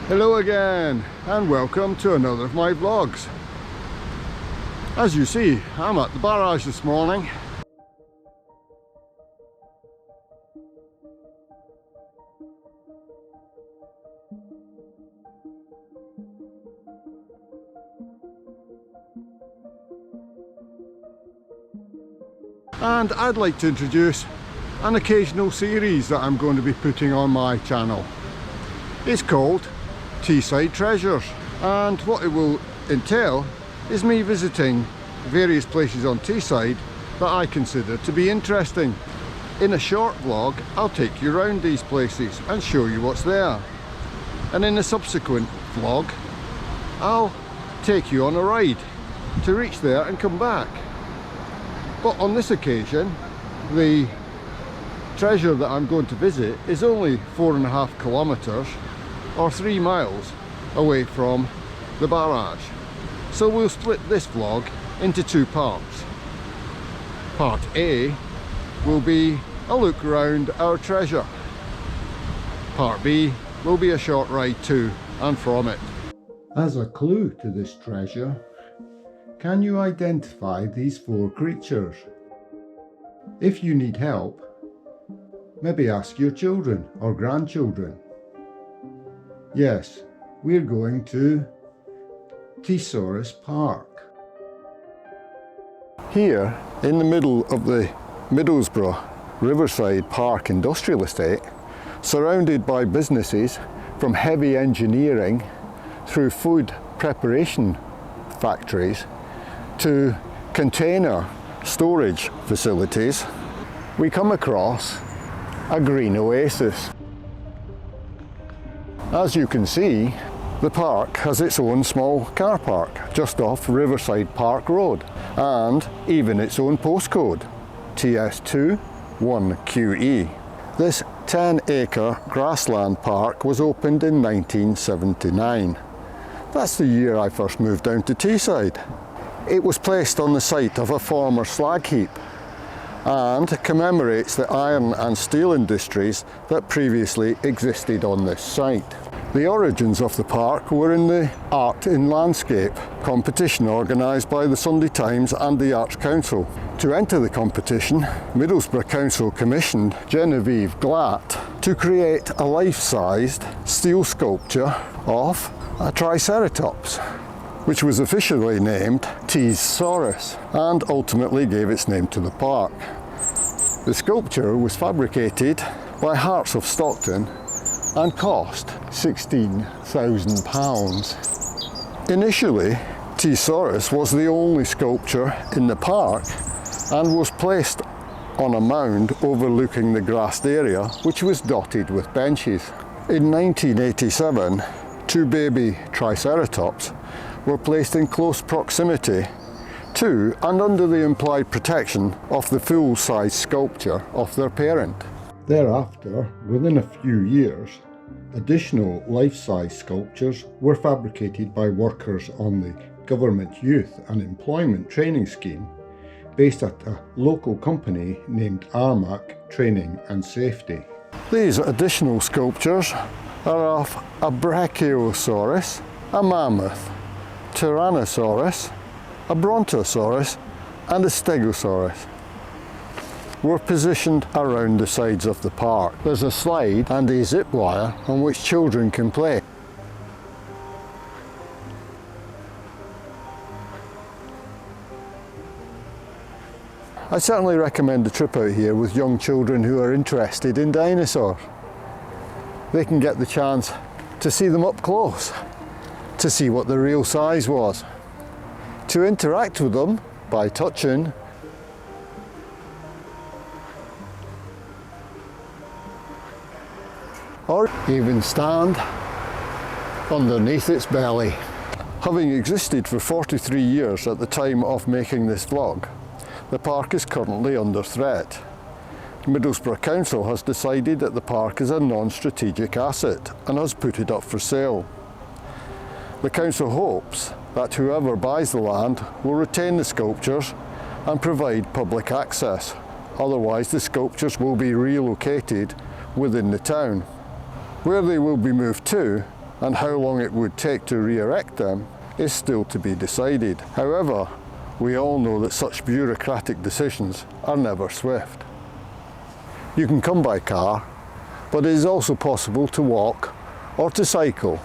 Hello again and welcome to another of my vlogs. As you see, I'm at the barrage this morning. And I'd like to introduce an occasional series that I'm going to be putting on my channel. It's called Teesside Treasures, and what it will entail is me visiting various places on Teesside that I consider to be interesting. In a short vlog, I'll take you around these places and show you what's there. And in a subsequent vlog, I'll take you on a ride to reach there and come back. But on this occasion, the treasure that I'm going to visit is only 4.5 kilometres or 3 miles away from the barrage. So we'll split this vlog into two parts. Part A will be a look around our treasure. Part B will be a short ride to and from it. As a clue to this treasure, can you identify these 4 creatures? If you need help, maybe ask your children or grandchildren. Yes, we're going to Teessaurus Park. Here, in the middle of the Middlesbrough Riverside Park Industrial Estate, surrounded by businesses from heavy engineering through food preparation factories to container storage facilities, we come across a green oasis. As you can see, the park has its own small car park just off Riverside Park Road, and even its own postcode, TS2 1QE. This 10-acre grassland park was opened in 1979. That's the year I first moved down to Teesside. It was placed on the site of a former slag heap and commemorates the iron and steel industries that previously existed on this site. The origins of the park were in the Art in Landscape competition organised by the Sunday Times and the Arts Council. To enter the competition, Middlesbrough Council commissioned Genevieve Glatt to create a life-sized steel sculpture of a Triceratops, which was officially named Teessaurus and ultimately gave its name to the park. The sculpture was fabricated by Hearts of Stockton and cost £16,000. Initially, Teessaurus was the only sculpture in the park and was placed on a mound overlooking the grassed area, which was dotted with benches. In 1987, 2 baby Triceratops were placed in close proximity to and under the implied protection of the full-size sculpture of their parent. Thereafter, within a few years, additional life-size sculptures were fabricated by workers on the Government Youth and Employment Training Scheme based at a local company named Armac Training and Safety. These additional sculptures are of a Brachiosaurus, a mammoth, Tyrannosaurus, a Brontosaurus and a Stegosaurus. Were positioned around the sides of the park. There's a slide and a zip wire on which children can play. I certainly recommend a trip out here with young children who are interested in dinosaurs. They can get the chance to see them up close, to see what the real size was, to interact with them by touching, or even stand underneath its belly. Having existed for 43 years at the time of making this vlog, the park is currently under threat. Middlesbrough Council has decided that the park is a non-strategic asset and has put it up for sale. The council hopes that whoever buys the land will retain the sculptures and provide public access. Otherwise, the sculptures will be relocated within the town. Where they will be moved to and how long it would take to re-erect them is still to be decided. However, we all know that such bureaucratic decisions are never swift. You can come by car, but it is also possible to walk or to cycle.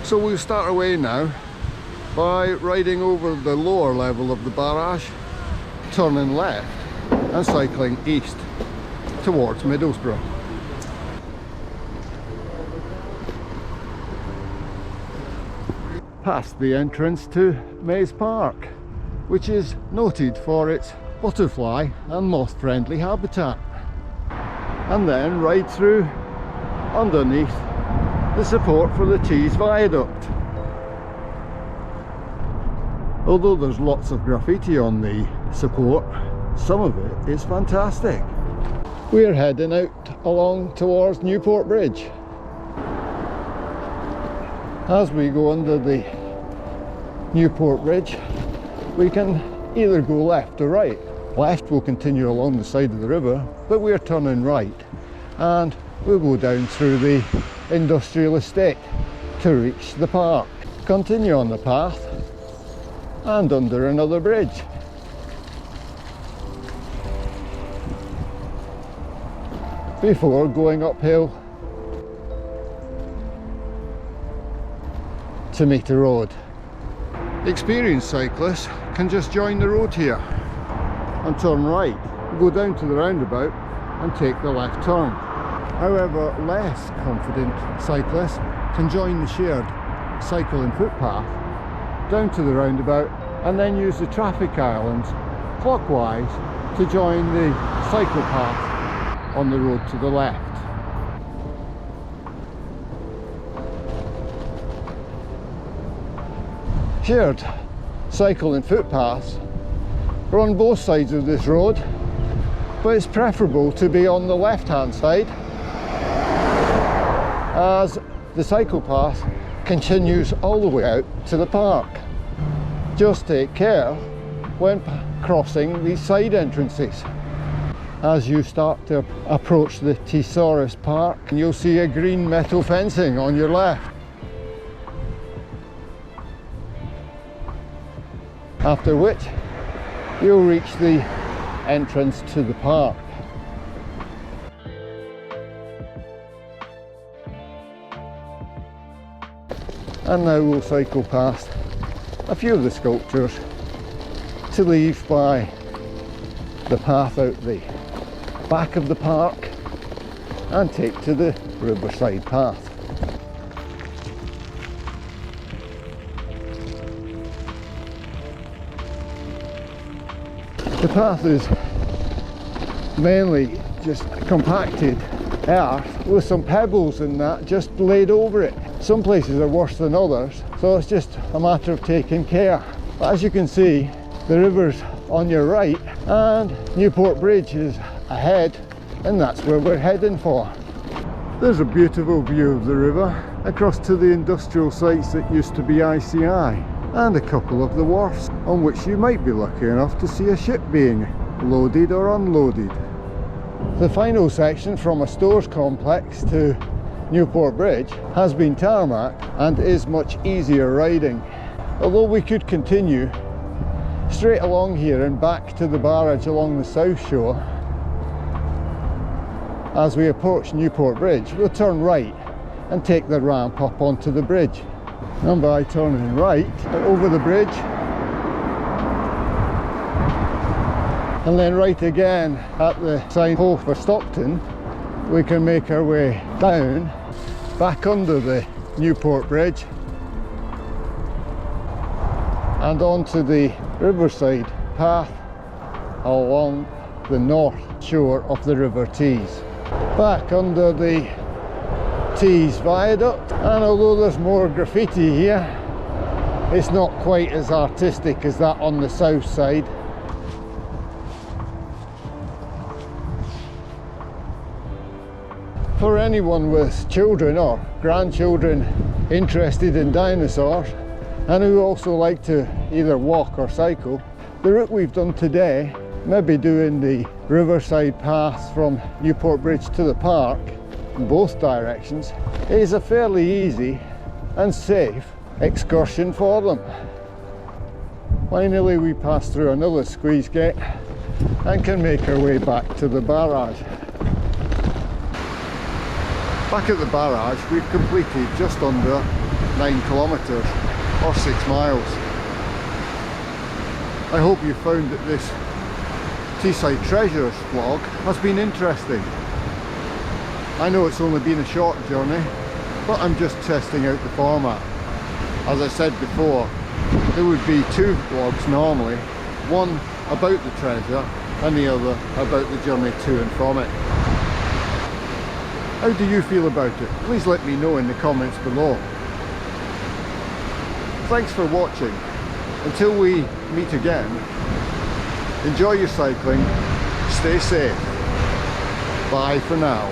So we'll start away now by riding over the lower level of the barrage, turning left and cycling east towards Middlesbrough. Past the entrance to Maze Park, which is noted for its butterfly and moth friendly habitat, and then right through underneath the support for the Tees Viaduct. Although there's lots of graffiti on the support, some of it is fantastic. We're heading out along towards Newport Bridge. As we go under the Newport Bridge, we can either go left or right. Left will continue along the side of the river, but we're turning right and we'll go down through the industrial estate to reach the park. Continue on the path and under another bridge. Before going uphill to meet a road. Experienced cyclists can just join the road here and turn right, go down to the roundabout and take the left turn. However, less confident cyclists can join the shared cycle and footpath down to the roundabout and then use the traffic islands clockwise to join the cycle path on the road to the left. Shared cycle and footpaths are on both sides of this road, but it's preferable to be on the left hand side as the cycle path continues all the way out to the park. Just take care when crossing these side entrances. As you start to approach the Teessaurus park, you'll see a green metal fencing on your left. After which you'll reach the entrance to the park. And now we'll cycle past a few of the sculptures to leave by the path out the back of the park and take to the riverside path. The path is mainly just compacted earth with some pebbles and that just laid over it. Some places are worse than others, so it's just a matter of taking care. But as you can see, the river's on your right and Newport Bridge is ahead, and that's where we're heading for. There's a beautiful view of the river across to the industrial sites that used to be ICI, and a couple of the wharfs on which you might be lucky enough to see a ship being loaded or unloaded. The final section from a stores complex to Newport Bridge has been tarmacked and is much easier riding. Although we could continue straight along here and back to the barrage along the south shore, as we approach Newport Bridge we'll turn right and take the ramp up onto the bridge. And by turning right over the bridge and then right again at the signpole for Stockton, we can make our way down back under the Newport Bridge and onto the riverside path along the north shore of the River Tees, back under the Tees Viaduct. And although there's more graffiti here, it's not quite as artistic as that on the south side. For anyone with children or grandchildren interested in dinosaurs and who also like to either walk or cycle, the route we've done today maybe doing the riverside path from Newport Bridge to the park in both directions is a fairly easy and safe excursion for them. Finally we pass through another squeeze gate and can make our way back to the barrage. Back at the barrage we've completed just under 9 kilometres or 6 miles. I hope you found that this Teesside Treasures vlog has been interesting. I know it's only been a short journey, but I'm just testing out the format. As I said before, there would be 2 vlogs normally, one about the treasure and the other about the journey to and from it. How do you feel about it? Please let me know in the comments below. Thanks for watching. Until we meet again, enjoy your cycling, stay safe. Bye for now.